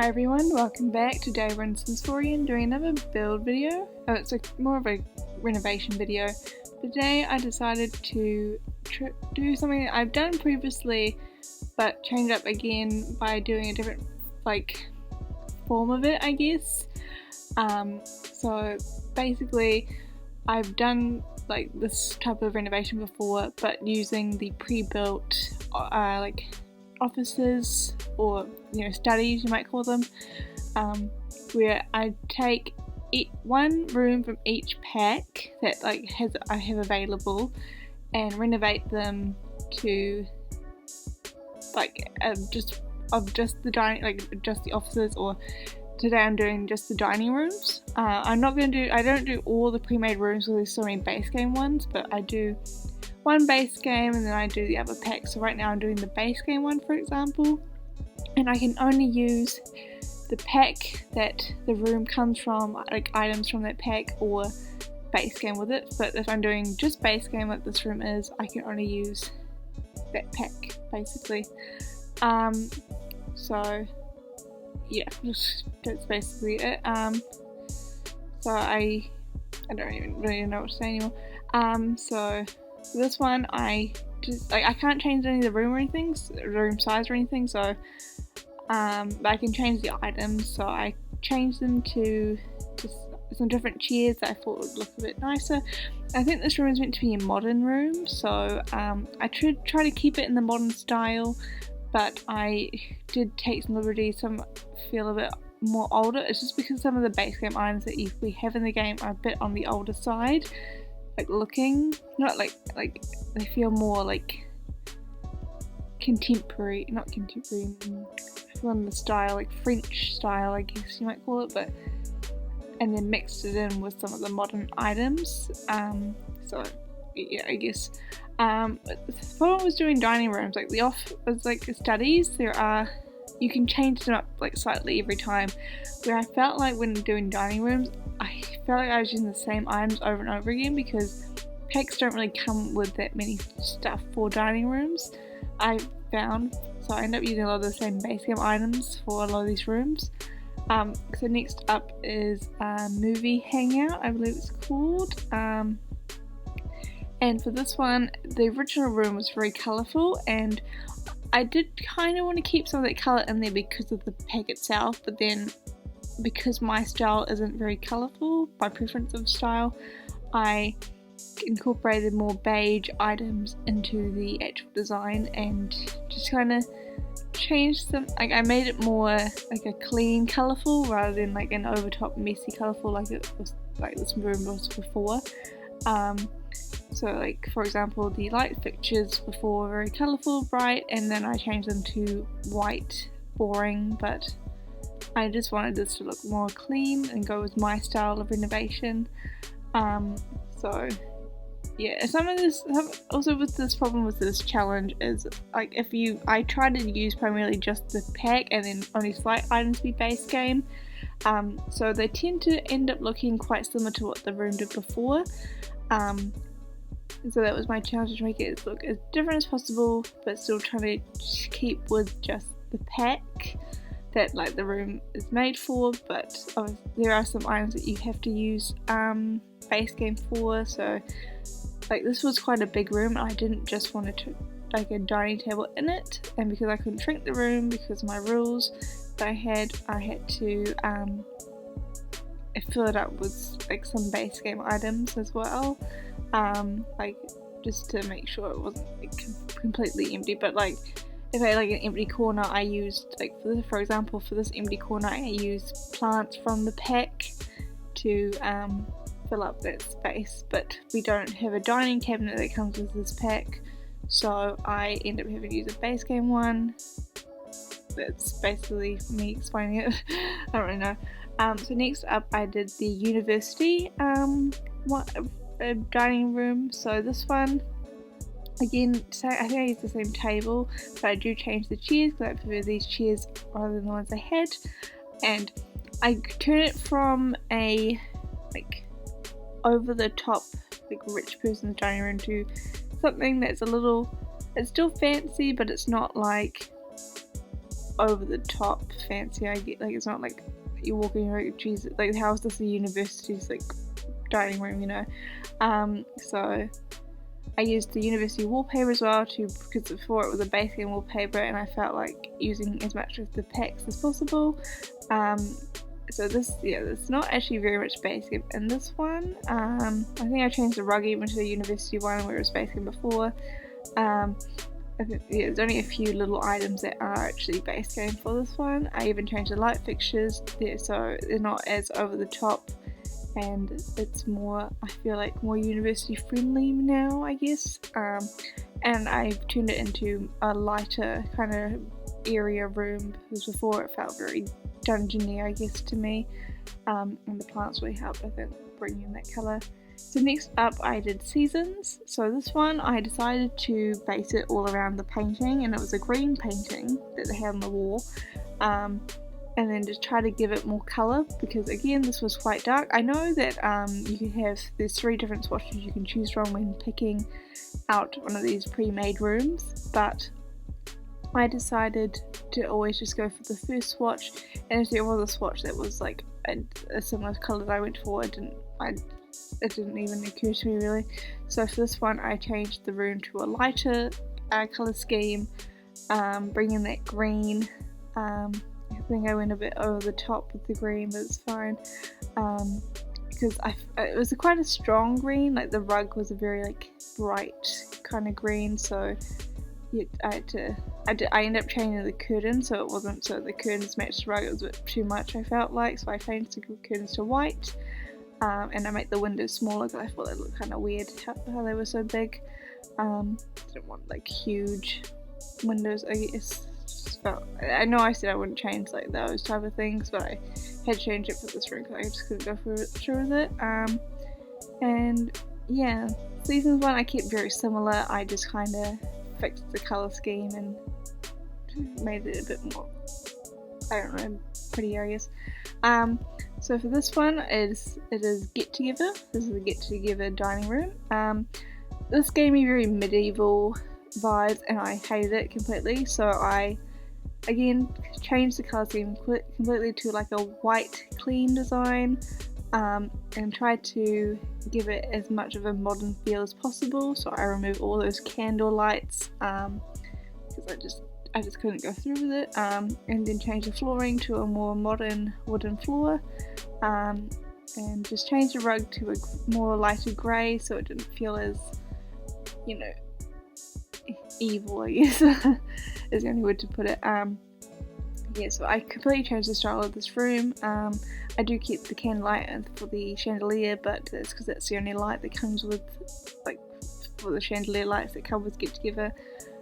everyone, welcome back. Today we're in Story and doing another build video. It's more of a renovation video. Today I decided to do something that I've done previously but change up again by doing a different form of it, I guess. So basically I've done this type of renovation before but using the pre-built offices or studies, you might call them, where I take one room from each pack that I have available and renovate them to just the dining, just the offices, or today I'm doing just the dining rooms. I don't do all the pre-made rooms because there's so many base game ones, but I do one base game and then I do the other pack. So right now I'm doing the base game one, for example, and I can only use the pack that the room comes from, items from that pack, or base game with it. But if I'm doing just base game like this room is, I can only use that pack basically. So yeah, that's basically it. So I don't even really know what to say anymore. So this one I just I can't change any of the room or anything, room size or anything, so but I can change the items. So I changed them to just some different chairs that I thought would look a bit nicer. I think this room is meant to be a modern room, so I try to keep it in the modern style, but I did take some liberties. Some feel a bit more older. It's just because some of the base game items that we have in the game are a bit on the older side, looking, not they feel more contemporary, not contemporary, on the style, French style, I guess you might call it, but and then mixed it in with some of the modern items. So yeah, I guess the problem was doing dining rooms, studies. You can change them up slightly every time, where I felt like when doing dining rooms I felt like I was using the same items over and over again, because packs don't really come with that many stuff for dining rooms, I found. So I end up using a lot of the same base game items for a lot of these rooms. So next up is movie Hangout, I believe it's called. And for this one, the original room was very colourful, and I did kind of want to keep some of that colour in there because of the pack itself, but then because my style isn't very colourful, my preference of style, I incorporated more beige items into the actual design and just kind of changed them. I made it more a clean colourful rather than an overtop messy colourful like it was, this room was before. So for example, the light fixtures before were very colourful, bright, and then I changed them to white, boring, but I just wanted this to look more clean and go with my style of renovation. So yeah, also with this problem with this challenge is I try to use primarily just the pack and then only slight items be base game, so they tend to end up looking quite similar to what the room did before. So that was my challenge, to make it look as different as possible but still trying to keep with just the pack that the room is made for, but there are some items that you have to use base game for. So this was quite a big room and I didn't just want to a dining table in it, and because I couldn't shrink the room because of my rules that I had to fill it up with some base game items as well, just to make sure it wasn't completely empty. But if I had an empty corner, I used for example for this empty corner I used plants from the pack to fill up that space, but we don't have a dining cabinet that comes with this pack, so I end up having to use a base game one. That's basically me explaining it. I don't really know. So next up I did the university dining room. So this one, again, I think I used the same table, but I do change the chairs because I prefer these chairs rather than the ones I had, and I turn it from a over the top rich person's dining room to something that's it's still fancy, but it's not over the top fancy. I get like it's not like you're walking like Jesus, like how is this a university's like dining room, you know? So I used the university wallpaper as well because before it was a base game wallpaper, and I felt like using as much of the packs as possible. So this, yeah, it's not actually very much base game in this one. I think I changed the rug even to the university one where it was base game before. I think, yeah, there's only a few little items that are actually base game for this one. I even changed the light fixtures there, so they're not as over the top, and it's more, I feel like, more university friendly now, I guess. And I turned it into a lighter kind of area room, because before it felt very dungeony, I guess, to me. And the plants really helped, I think, bring in that colour. So next up I did seasons. So this one I decided to base it all around the painting, and it was a green painting that they had on the wall. And then just try to give it more colour, because again this was quite dark. I know that you can have, there's 3 different swatches you can choose from when picking out one of these pre-made rooms, but I decided to always just go for the first swatch, and if there was a swatch that was like a similar colour that I went for, it didn't even occur to me really. So for this one I changed the room to a lighter colour scheme, bringing that green. I think I went a bit over the top with the green, but it's fine, because it was quite a strong green. Like the rug was a very like bright kind of green, so yeah, I ended up changing the curtain so it wasn't, so the curtains matched the rug. It was a bit too much, I felt like, so I changed the curtains to white, and I made the windows smaller because I thought they looked kind of weird how they were so big. Didn't want like huge windows, I guess. I know I said I wouldn't change like those type of things, but I had to change it for this room because I just couldn't go through with it. And yeah, seasons 1 I kept very similar. I just kind of fixed the colour scheme and made it a bit more, I don't know, prettier, I guess. So for this one, it is Get Together. This is a Get Together dining room. This gave me very medieval vibes, and I hated it completely. So I again changed the colour scheme completely to like a white clean design, and tried to give it as much of a modern feel as possible. So I removed all those candle lights because I just couldn't go through with it, and then changed the flooring to a more modern wooden floor, and just changed the rug to a more lighter grey so it didn't feel as, you know, evil, I guess is the only word to put it. Yeah, so I completely changed the style of this room. I do keep the candlelight for the chandelier, but that's because that's the only light that comes with, like, for the chandelier lights that come with Get Together.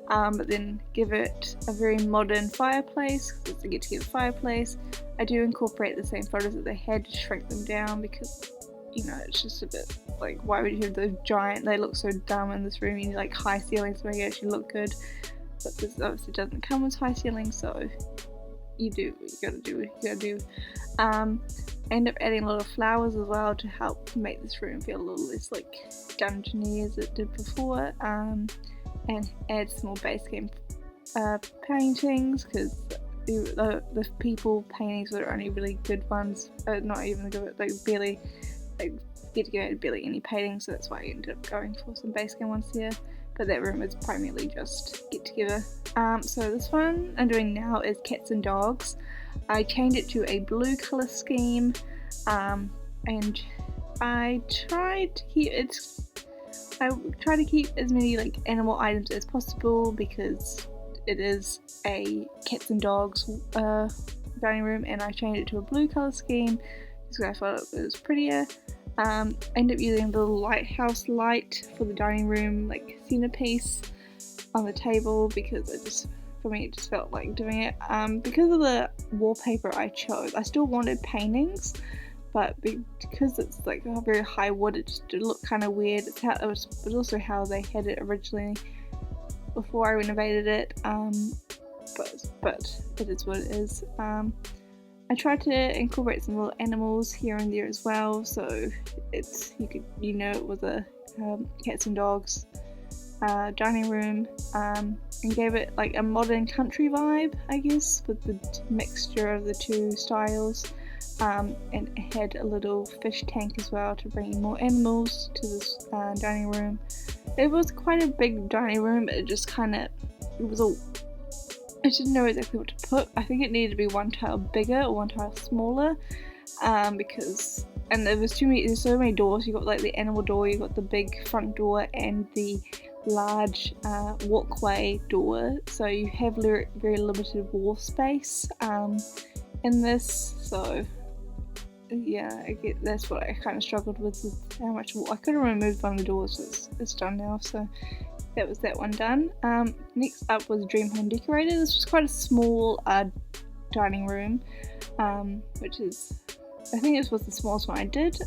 But then give it a very modern fireplace, because it's a Get Together fireplace. I do incorporate the same photos that they had to shrink them down, because, you know, it's just a bit like, why would you have those giant, they look so dumb in this room. You need like high ceilings to make it actually look good, but this obviously doesn't come with high ceilings, so you do what you gotta do. I end up adding a lot of flowers as well to help make this room feel a little less like dungeony as it did before, and add some more base game paintings, because the people paintings were only really good ones, not even good, like barely, like Get Together had barely any paintings, so that's why I ended up going for some base game ones here. But that room is primarily just Get Together. So this one I'm doing now is Cats and Dogs. I changed it to a blue colour scheme, and I tried to keep as many like animal items as possible, because it is a cats and dogs dining room, and I changed it to a blue colour scheme because I thought it was prettier. I ended up using the lighthouse light for the dining room, like centerpiece on the table, because for me it just felt like doing it. Because of the wallpaper I chose, I still wanted paintings, but because it's like a very high wood, it just looked kind of weird. It was also how they had it originally before I renovated it, but it is what it is. I tried to incorporate some little animals here and there as well, so it was a cats and dogs dining room. and gave it like a modern country vibe, I guess, with the mixture of the two styles. And it had a little fish tank as well to bring in more animals to this dining room. It was quite a big dining room, but it just kind of, it was all, I didn't know exactly what to put. I think it needed to be one tile bigger or one tile smaller, because, and there's so many doors. You got like the animal door, you got the big front door, and the large walkway door. So you have very limited wall space in this. So yeah, that's what I kind of struggled with how much wall. I could have removed one of the doors, but it's done now. So that was that one done. Next up was Dream Home Decorator. This was quite a small dining room, which is, I think this was the smallest one I did.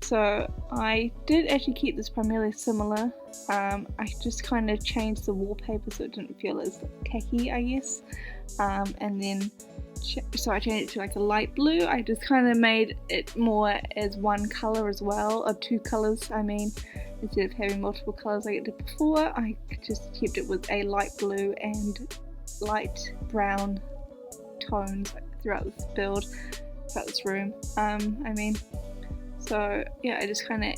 So I did actually keep this primarily similar. I just kind of changed the wallpaper so it didn't feel as tacky, I guess. And then so I changed it to like a light blue. I just kind of made it more as one color as well, or two colors I mean, instead of having multiple colors like it did before. I just kept it with a light blue and light brown tones throughout this build, throughout this room. So yeah, I just kind of,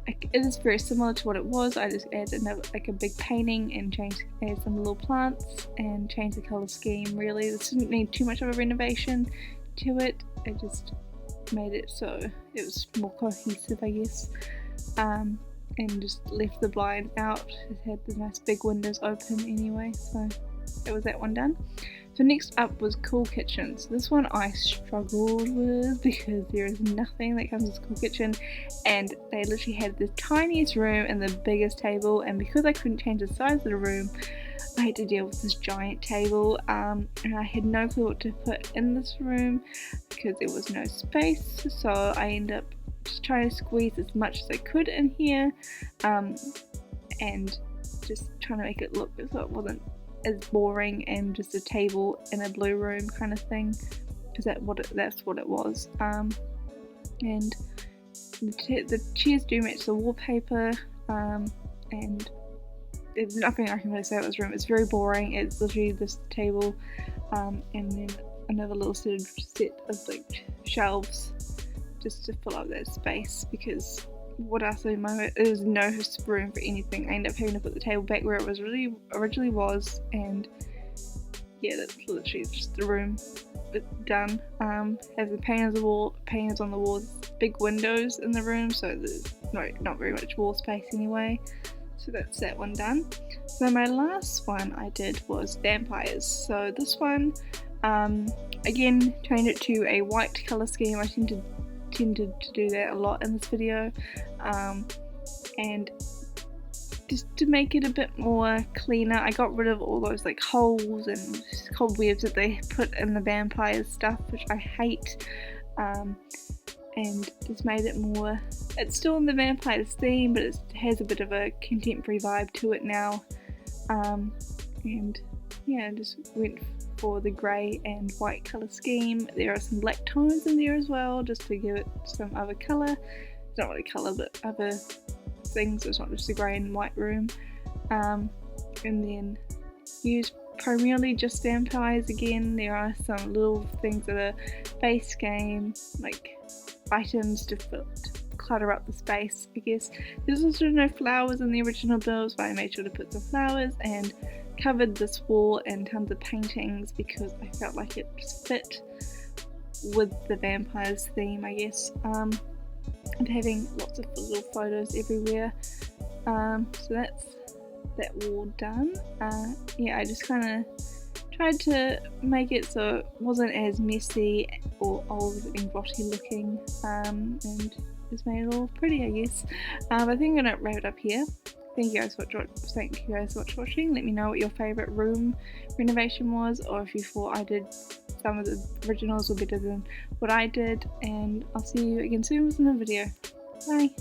it is very similar to what it was. I just added another, like a big painting, and added some little plants and changed the colour scheme. Really, this didn't need too much of a renovation to it. I just made it so it was more cohesive, I guess, and just left the blind out. It had the nice big windows open anyway, so that was that one done. So next up was Cool Kitchen. So this one I struggled with because there is nothing that comes with Cool Kitchen, and they literally had the tiniest room and the biggest table, and because I couldn't change the size of the room, I had to deal with this giant table, and I had no clue what to put in this room because there was no space. So I ended up just trying to squeeze as much as I could in here, and just trying to make it look so it wasn't as boring and just a table in a blue room kind of thing, because that's what it was. And the chairs do match the wallpaper, and there's nothing I can really say about this room. It's very boring. It's literally this table, and then another little set of like shelves just to fill up that space, because what else in my head? There's no room for anything. I ended up having to put the table back where it was originally was, and yeah, that's literally just the room done. Has the paintings on the walls, big windows in the room, so there's not very much wall space anyway. So that's that one done. So my last one I did was vampires. So this one, again, changed it to a white colour scheme. I tended to do that a lot in this video, and just to make it a bit more cleaner, I got rid of all those like holes and cobwebs that they put in the vampires stuff, which I hate, and just made it more, it's still in the vampires theme, but it has a bit of a contemporary vibe to it now, and yeah, just went for the grey and white colour scheme. There are some black tones in there as well, just to give it some other colour. It's not really colour, but other things. It's not just a grey and white room. And then use primarily just vampires again. There are some little things that are base game, like items to clutter up the space, I guess. There's also no flowers in the original builds, but I made sure to put some flowers and covered this wall and tons of paintings because I felt like it just fit with the vampires theme, I guess, and having lots of little photos everywhere. So that's that wall done. Yeah, I just kind of tried to make it so it wasn't as messy or old and grotty looking, and just made it all pretty, I guess. I think I'm gonna wrap it up here. Thank you guys so much for watching. Let me know what your favourite room renovation was, or if you thought I did some of the originals were better than what I did, and I'll see you again soon with another video. Bye!